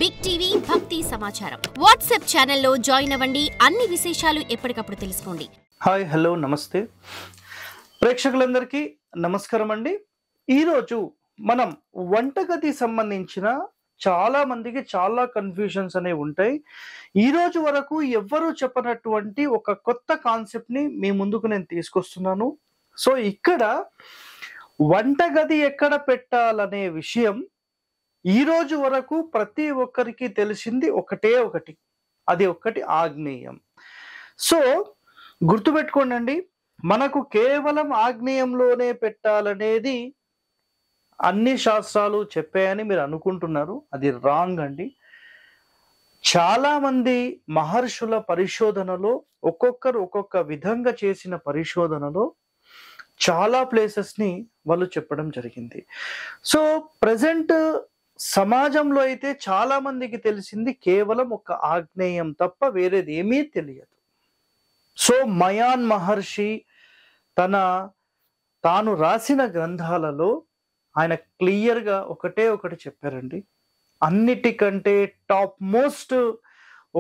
Big TV భక్తి సమాచారం WhatsApp ఛానల్లో జాయిన్ అవ్వండి. అన్ని విశేషాలు ఎప్పటికప్పుడు తెలుసుకోండి. హాయ్, హలో, నమస్తే ప్రేక్షకులందరికీ నమస్కారం అండి. ఈరోజు మనం వంటగది సంబంధించిన చాలా మందికి చాలా కన్ఫ్యూజన్స్ అనేవి ఉంటాయి. ఈ రోజు వరకు ఎవ్వరూ చెప్పనటువంటి ఒక కొత్త కాన్సెప్ట్ ని మీ ముందుకు నేను తీసుకొస్తున్నాను. సో ఇక్కడ వంటగది ఎక్కడ పెట్టాలనే విషయం ఈ రోజు వరకు ప్రతి ఒక్కరికి తెలిసింది ఒకటే ఒకటి, అది ఒక్కటి ఆగ్నేయం. సో గుర్తుపెట్టుకోండి, మనకు కేవలం ఆగ్నేయంలోనే పెట్టాలనేది అన్ని శాస్త్రాలు చెప్పాయని మీరు అనుకుంటున్నారు. అది రాంగ్ అండి. చాలా మంది మహర్షుల పరిశోధనలో ఒక్కొక్కరు ఒక్కొక్క విధంగా చేసిన పరిశోధనలో చాలా ప్లేసెస్ ని వాళ్ళు చెప్పడం జరిగింది. సో ప్రజెంట్ సమాజంలో అయితే చాలా మందికి తెలిసింది కేవలం ఒక ఆగ్నేయం తప్ప వేరేది ఏమీ తెలియదు. సో మయాన్ మహర్షి తాను రాసిన గ్రంథాలలో ఆయన క్లియర్గా ఒకటే ఒకటి చెప్పారండి. అన్నిటికంటే టాప్ మోస్ట్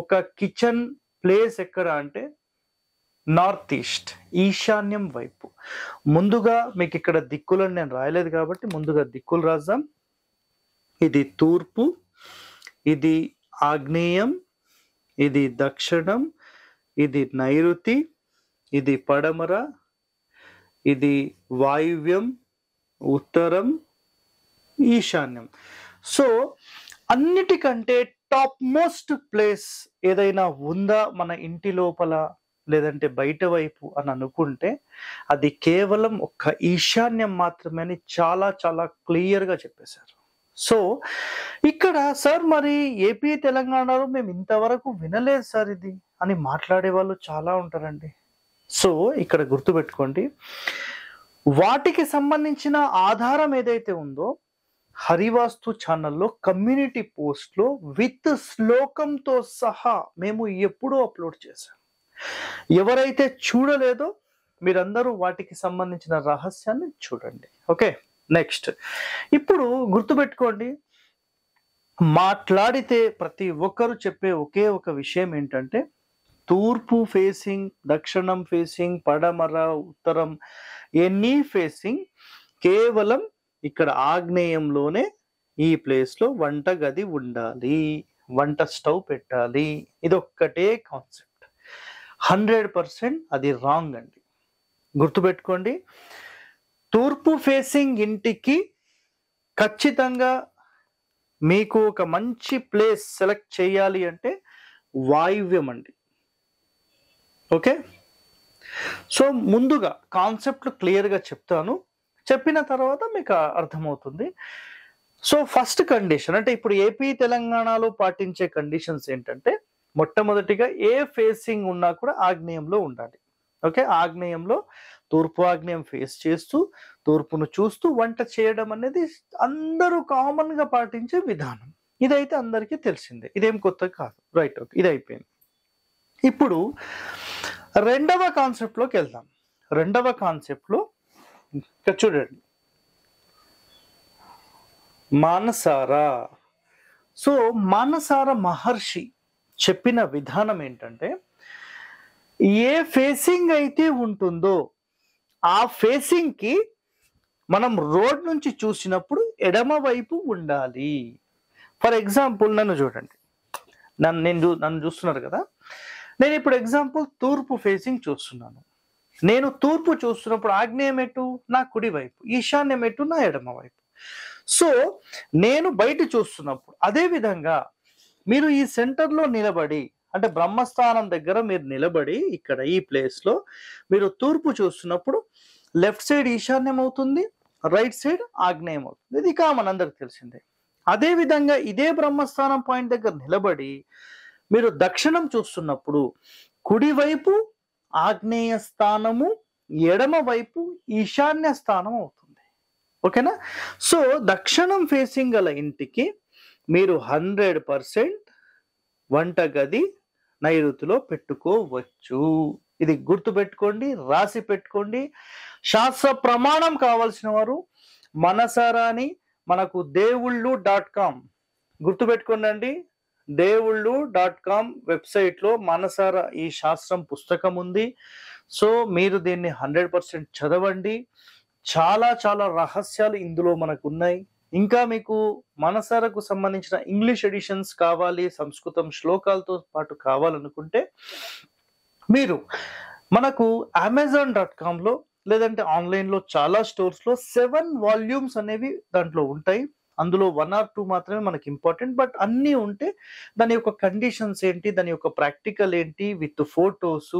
ఒక కిచెన్ ప్లేస్ ఎక్కడ అంటే నార్త్ ఈస్ట్, ఈశాన్యం వైపు. ముందుగా మీకు ఇక్కడ దిక్కులను నేను రాయలేదు కాబట్టి ముందుగా దిక్కులు రాద్దాం. ఇది తూర్పు, ఇది ఆగ్నేయం, ఇది దక్షిణం, ఇది నైరుతి, ఇది పడమర, ఇది వాయువ్యం, ఉత్తరం, ఈశాన్యం. సో అన్నిటికంటే టాప్ మోస్ట్ ప్లేస్ ఏదైనా ఉందా మన ఇంటి లోపల లేదంటే బయట వైపు అని అనుకుంటే అది కేవలం ఒక్క ఈశాన్యం మాత్రమే అని చాలా చాలా క్లియర్గా చెప్పేశారు. సో ఇక్కడ సార్ మరి ఏపీ తెలంగాణలో మేము ఇంతవరకు వినలేదు సార్ ఇది అని మాట్లాడే వాళ్ళు చాలా ఉంటారండి. సో ఇక్కడ గుర్తుపెట్టుకోండి, వాటికి సంబంధించిన ఆధారం ఏదైతే ఉందో హరివాస్తు ఛానల్లో కమ్యూనిటీ పోస్ట్లో విత్ శ్లోకంతో సహా మేము ఎప్పుడూ అప్లోడ్ చేశాం. ఎవరైతే చూడలేదో మీరందరూ వాటికి సంబంధించిన రహస్యాన్ని చూడండి. ఓకే, నెక్స్ట్ ఇప్పుడు గుర్తుపెట్టుకోండి, మాట్లాడితే ప్రతి ఒక్కరు చెప్పే ఒకే ఒక విషయం ఏంటంటే తూర్పు ఫేసింగ్, దక్షిణం ఫేసింగ్, పడమర, ఉత్తరం, ఎనీ ఫేసింగ్ కేవలం ఇక్కడ ఆగ్నేయంలోనే ఈ ప్లేస్లో వంట గది ఉండాలి, వంట స్టవ్ పెట్టాలి. ఇది ఒక్కటే కాన్సెప్ట్. 100% అది రాంగ్ అండి. గుర్తుపెట్టుకోండి, తూర్పు ఫేసింగ్ ఇంటికి ఖచ్చితంగా మీకు ఒక మంచి ప్లేస్ సెలెక్ట్ చేయాలి అంటే వాయువ్యం అండి. ఓకే, సో ముందుగా కాన్సెప్ట్ క్లియర్గా చెప్తాను, చెప్పిన తర్వాత మీకు అర్థమవుతుంది. సో ఫస్ట్ కండిషన్ అంటే ఇప్పుడు ఏపీ తెలంగాణలో పాటించే కండిషన్స్ ఏంటంటే మొట్టమొదటిగా ఏ ఫేసింగ్ ఉన్నా కూడా ఆగ్నేయంలో ఉండాలి. ఓకే, ఆగ్నేయంలో తూర్పు ఆగ్నేయం ఫేస్ చేస్తూ తూర్పును చూస్తూ వంట చేయడం అనేది అందరూ కామన్ గా పాటించే విధానం. ఇదైతే అందరికీ తెలిసిందే, ఇదేం కొత్త కాదు. రైట్, ఓకే, ఇది అయిపోయింది. ఇప్పుడు రెండవ కాన్సెప్ట్ లోకి వెళ్దాం. రెండవ కాన్సెప్ట్ లో ఇక్కడ చూడండి, మానసార. సో మానసార మహర్షి చెప్పిన విధానం ఏంటంటే ఏ ఫేసింగ్ అయితే ఉంటుందో ఆ ఫేసింగ్ కి మనం రోడ్ నుంచి చూసినప్పుడు ఎడమ వైపు ఉండాలి. ఫర్ ఎగ్జాంపుల్ నన్ను చూడండి, నన్ను చూస్తున్నారు కదా, నేను ఇప్పుడు ఎగ్జాంపుల్ తూర్పు ఫేసింగ్ చూస్తున్నాను. నేను తూర్పు చూస్తున్నప్పుడు ఆగ్నేయం ఎటు నా కుడి వైపు, ఈశాన్యం ఎటు నా ఎడమ వైపు. సో నేను బయట చూస్తున్నప్పుడు అదే విధంగా మీరు ఈ సెంటర్లో నిలబడి అంటే బ్రహ్మస్థానం దగ్గర మీరు నిలబడి ఇక్కడ ఈ ప్లేస్ లో మీరు తూర్పు చూస్తున్నప్పుడు లెఫ్ట్ సైడ్ ఈశాన్యం అవుతుంది, రైట్ సైడ్ ఆగ్నేయం అవుతుంది. ఇది కామన్, అందరికి తెలిసిందే. అదే విధంగా ఇదే బ్రహ్మస్థానం పాయింట్ దగ్గర నిలబడి మీరు దక్షిణం చూస్తున్నప్పుడు కుడివైపు ఆగ్నేయ స్థానము, ఎడమ వైపు ఈశాన్య స్థానం అవుతుంది. ఓకేనా? సో దక్షిణం ఫేసింగ్ గల ఇంటికి మీరు 100% వంటగది నైరుతిలో పెట్టుకోవచ్చు. ఇది గుర్తుపెట్టుకోండి, రాసి పెట్టుకోండి. శాస్త్ర ప్రమాణం కావాల్సిన వారు మనసారాని మనకు దేవుళ్ళు.com గుర్తుపెట్టుకోండి అండి. దేవుళ్ళు.com వెబ్సైట్లో మనసారా ఈ శాస్త్రం పుస్తకం ఉంది. సో మీరు దీన్ని 100% చదవండి. చాలా చాలా రహస్యాలు ఇందులో మనకు ఉన్నాయి. ఇంకా మీకు మనసారకు సంబంధించిన ఇంగ్లీష్ ఎడిషన్స్ కావాలి, సంస్కృతం శ్లోకాలతో పాటు కావాలనుకుంటే మీరు మనకు Amazon.comలో లేదంటే ఆన్లైన్లో చాలా స్టోర్స్లో 7 వాల్యూమ్స్ అనేవి దాంట్లో ఉంటాయి. అందులో 1 or 2 మాత్రమే మనకి ఇంపార్టెంట్. బట్ అన్నీ ఉంటే దాని యొక్క కండిషన్స్ ఏంటి, దాని యొక్క ప్రాక్టికల్ ఏంటి విత్ ఫోటోస్,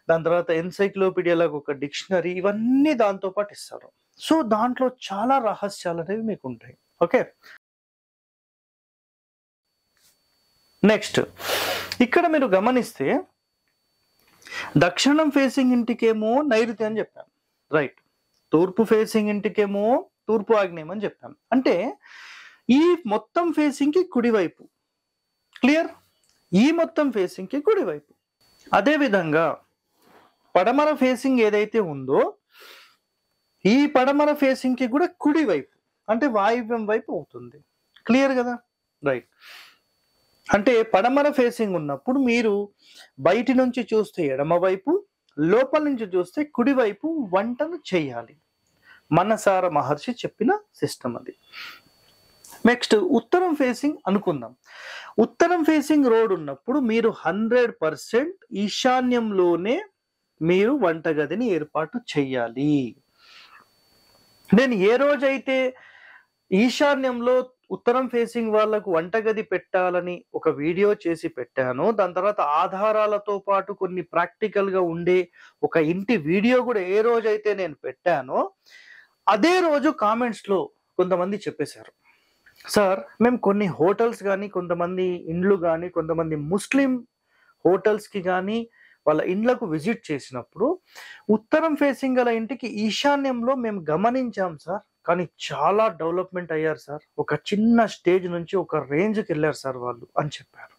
దాని తర్వాత ఎన్సైక్లోపీడియా లాగా ఒక డిక్షనరీ, ఇవన్నీ దాంతో పాటు ఇస్తారు. సో దాంట్లో చాలా రహస్యాలు అనేవి మీకు ఉంటాయి. ఓకే, నెక్స్ట్ ఇక్కడ మీరు గమనిస్తే దక్షిణం ఫేసింగ్ ఇంటికేమో నైరుతి అని చెప్పాను, రైట్. తూర్పు ఫేసింగ్ ఇంటికేమో తూర్పు ఆగ్నేయం అని చెప్పాం. అంటే ఈ మొత్తం ఫేసింగ్ కి కుడివైపు, క్లియర్, ఈ మొత్తం ఫేసింగ్ కి కుడివైపు. అదేవిధంగా పడమర ఫేసింగ్ ఏదైతే ఉందో ఈ పడమర ఫేసింగ్ కి కూడా కుడివైపు, అంటే వాయువ్యం వైపు అవుతుంది. క్లియర్ కదా, రైట్. అంటే పడమర ఫేసింగ్ ఉన్నప్పుడు మీరు బయటి నుంచి చూస్తే ఎడమవైపు, లోపల నుంచి చూస్తే కుడివైపు వంటను చేయాలి. మనసార మహర్షి చెప్పిన సిస్టమ్ అది. నెక్స్ట్ ఉత్తరం ఫేసింగ్ అనుకుందాం. ఉత్తరం ఫేసింగ్ రోడ్ ఉన్నప్పుడు మీరు 100% ఈశాన్యంలోనే మీరు వంటగదిని ఏర్పాటు చేయాలి. నేను ఏ రోజైతే ఈశాన్యంలో ఉత్తరం ఫేసింగ్ వాళ్ళకు వంటగది పెట్టాలని ఒక వీడియో చేసి పెట్టానో, దాని తర్వాత ఆధారాలతో పాటు కొన్ని ప్రాక్టికల్ గా ఉండే ఒక ఇంటి వీడియో కూడా ఏ రోజైతే నేను పెట్టానో అదే రోజు కామెంట్స్ లో కొంతమంది చెప్పేశారు, సార్ మేము కొన్ని హోటల్స్ కానీ, కొంతమంది ఇండ్లు కానీ, కొంతమంది ముస్లిం హోటల్స్ కి కానీ వాళ్ళ ఇండ్లకు విజిట్ చేసినప్పుడు ఉత్తరం ఫేసింగ్ గల ఇంటికి ఈశాన్యంలో మేము గమనించాం సార్, కానీ చాలా డెవలప్మెంట్ అయ్యారు సార్, ఒక చిన్న స్టేజ్ నుంచి ఒక రేంజ్కి వెళ్ళారు సార్ వాళ్ళు అని చెప్పారు.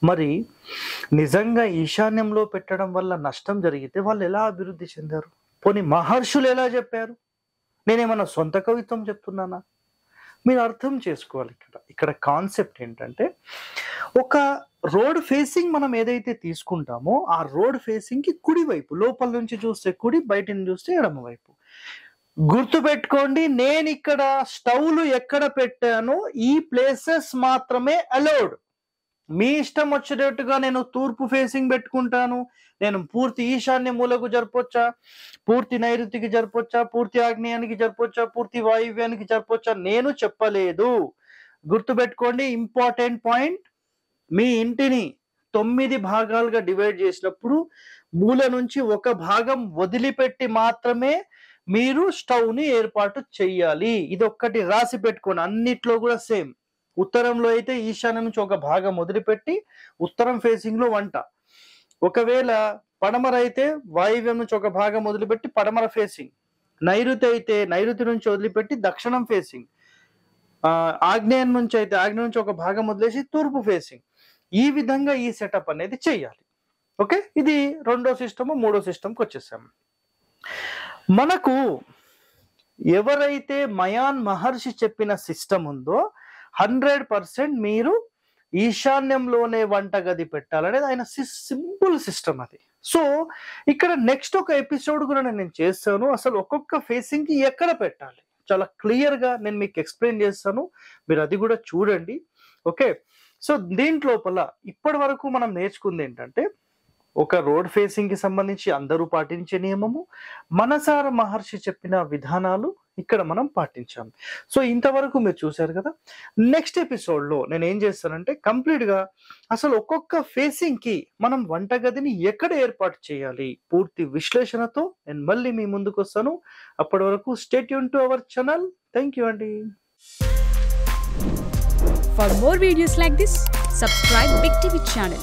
మరి నిజంగా ఈశాన్యంలో పెట్టడం వల్ల నష్టం జరిగితే వాళ్ళు ఎలా అభివృద్ధి చెందారు? పోనీ మహర్షులు ఎలా చెప్పారు? నేనేమన్నా సొంత కవిత్వం చెప్తున్నానా? మీరు అర్థం చేసుకోవాలి. ఇక్కడ కాన్సెప్ట్ ఏంటంటే, ఒక రోడ్ ఫేసింగ్ మనం ఏదైతే తీసుకుంటామో ఆ రోడ్ ఫేసింగ్ కి కుడివైపు, లోపల నుంచి చూస్తే కుడి, బయట నుంచి చూస్తే ఎడమ వైపు. గుర్తు పెట్టుకోండి, నేను ఇక్కడ స్టవ్లు ఎక్కడ పెట్టానో ఈ ప్లేసెస్ మాత్రమే అలౌడ్. మీ ఇష్టం వచ్చేటట్టుగా నేను తూర్పు ఫేసింగ్ పెట్టుకుంటాను, నేను పూర్తి ఈశాన్య మూలకు జరపొచ్చా, పూర్తి నైరుతికి జరపొచ్చా, పూర్తి ఆగ్నేయానికి జరపొచ్చా, పూర్తి వాయువ్యానికి జరపొచ్చా, నేను చెప్పలేదు. గుర్తుపెట్టుకోండి, ఇంపార్టెంట్ పాయింట్, మీ ఇంటిని 9 భాగాలుగా డివైడ్ చేసినప్పుడు మూల నుంచి ఒక భాగం వదిలిపెట్టి మాత్రమే మీరు స్టవ్ ని ఏర్పాటు చెయ్యాలి. ఇది ఒక్కటి రాసి పెట్టుకోండి. అన్నిట్లో కూడా సేమ్. ఉత్తరంలో అయితే ఈశాన్యం నుంచి ఒక భాగం వదిలిపెట్టి ఉత్తరం ఫేసింగ్ లో వంట. ఒకవేళ పడమర అయితే వాయువ్యం నుంచి ఒక భాగం వదిలిపెట్టి పడమర ఫేసింగ్. నైరుతి అయితే నైరుతి నుంచి వదిలిపెట్టి దక్షిణం ఫేసింగ్. ఆగ్నేయం నుంచి అయితే ఆగ్నేయం నుంచి ఒక భాగం వదిలేసి తూర్పు ఫేసింగ్. ఈ విధంగా ఈ సెటప్ అనేది చెయ్యాలి. ఓకే, ఇది రెండో సిస్టమ్. మూడో సిస్టమ్కి వచ్చేసాం. మనకు ఎవరైతే మయాన్ మహర్షి చెప్పిన సిస్టమ్ ఉందో 100% మీరు ఈశాన్యంలోనే వంటగది పెట్టాలనేది ఆయన సింపుల్ సిస్టమ్ అది. సో ఇక్కడ నెక్స్ట్ ఒక ఎపిసోడ్ కూడా నేను చేస్తాను, అసలు ఒక్కొక్క ఫేసింగ్ కి ఎక్కడ పెట్టాలి చాలా క్లియర్ గా నేను మీకు ఎక్స్ప్లెయిన్ చేస్తాను. మీరు అది కూడా చూడండి. ఓకే, సో దీంట్లోపల ఇప్పటి వరకు మనం నేర్చుకుంది ఏంటంటే, ఒక రోడ్ ఫేసింగ్ కి సంబంధించి అందరూ పాటించే నియమము, మనసార మహర్షి చెప్పిన విధానాలు ఇక్కడ మనం పాటించాం. సో ఇంతవరకు మీరు చూశారు కదా. నెక్స్ట్ ఎపిసోడ్ లో నేను ఏం చేస్తానంటే, కంప్లీట్ గా అసలు ఒక్కొక్క ఫేసింగ్ కి మనం వంటగదిని ఎక్కడ ఏర్పాటు చేయాలి పూర్తి విశ్లేషణతో నేను మళ్ళీ మీ ముందుకు వస్తాను. అప్పటి వరకు stay tune to our channel. Thank you అండి. For more videos like this, subscribe Big TV channel.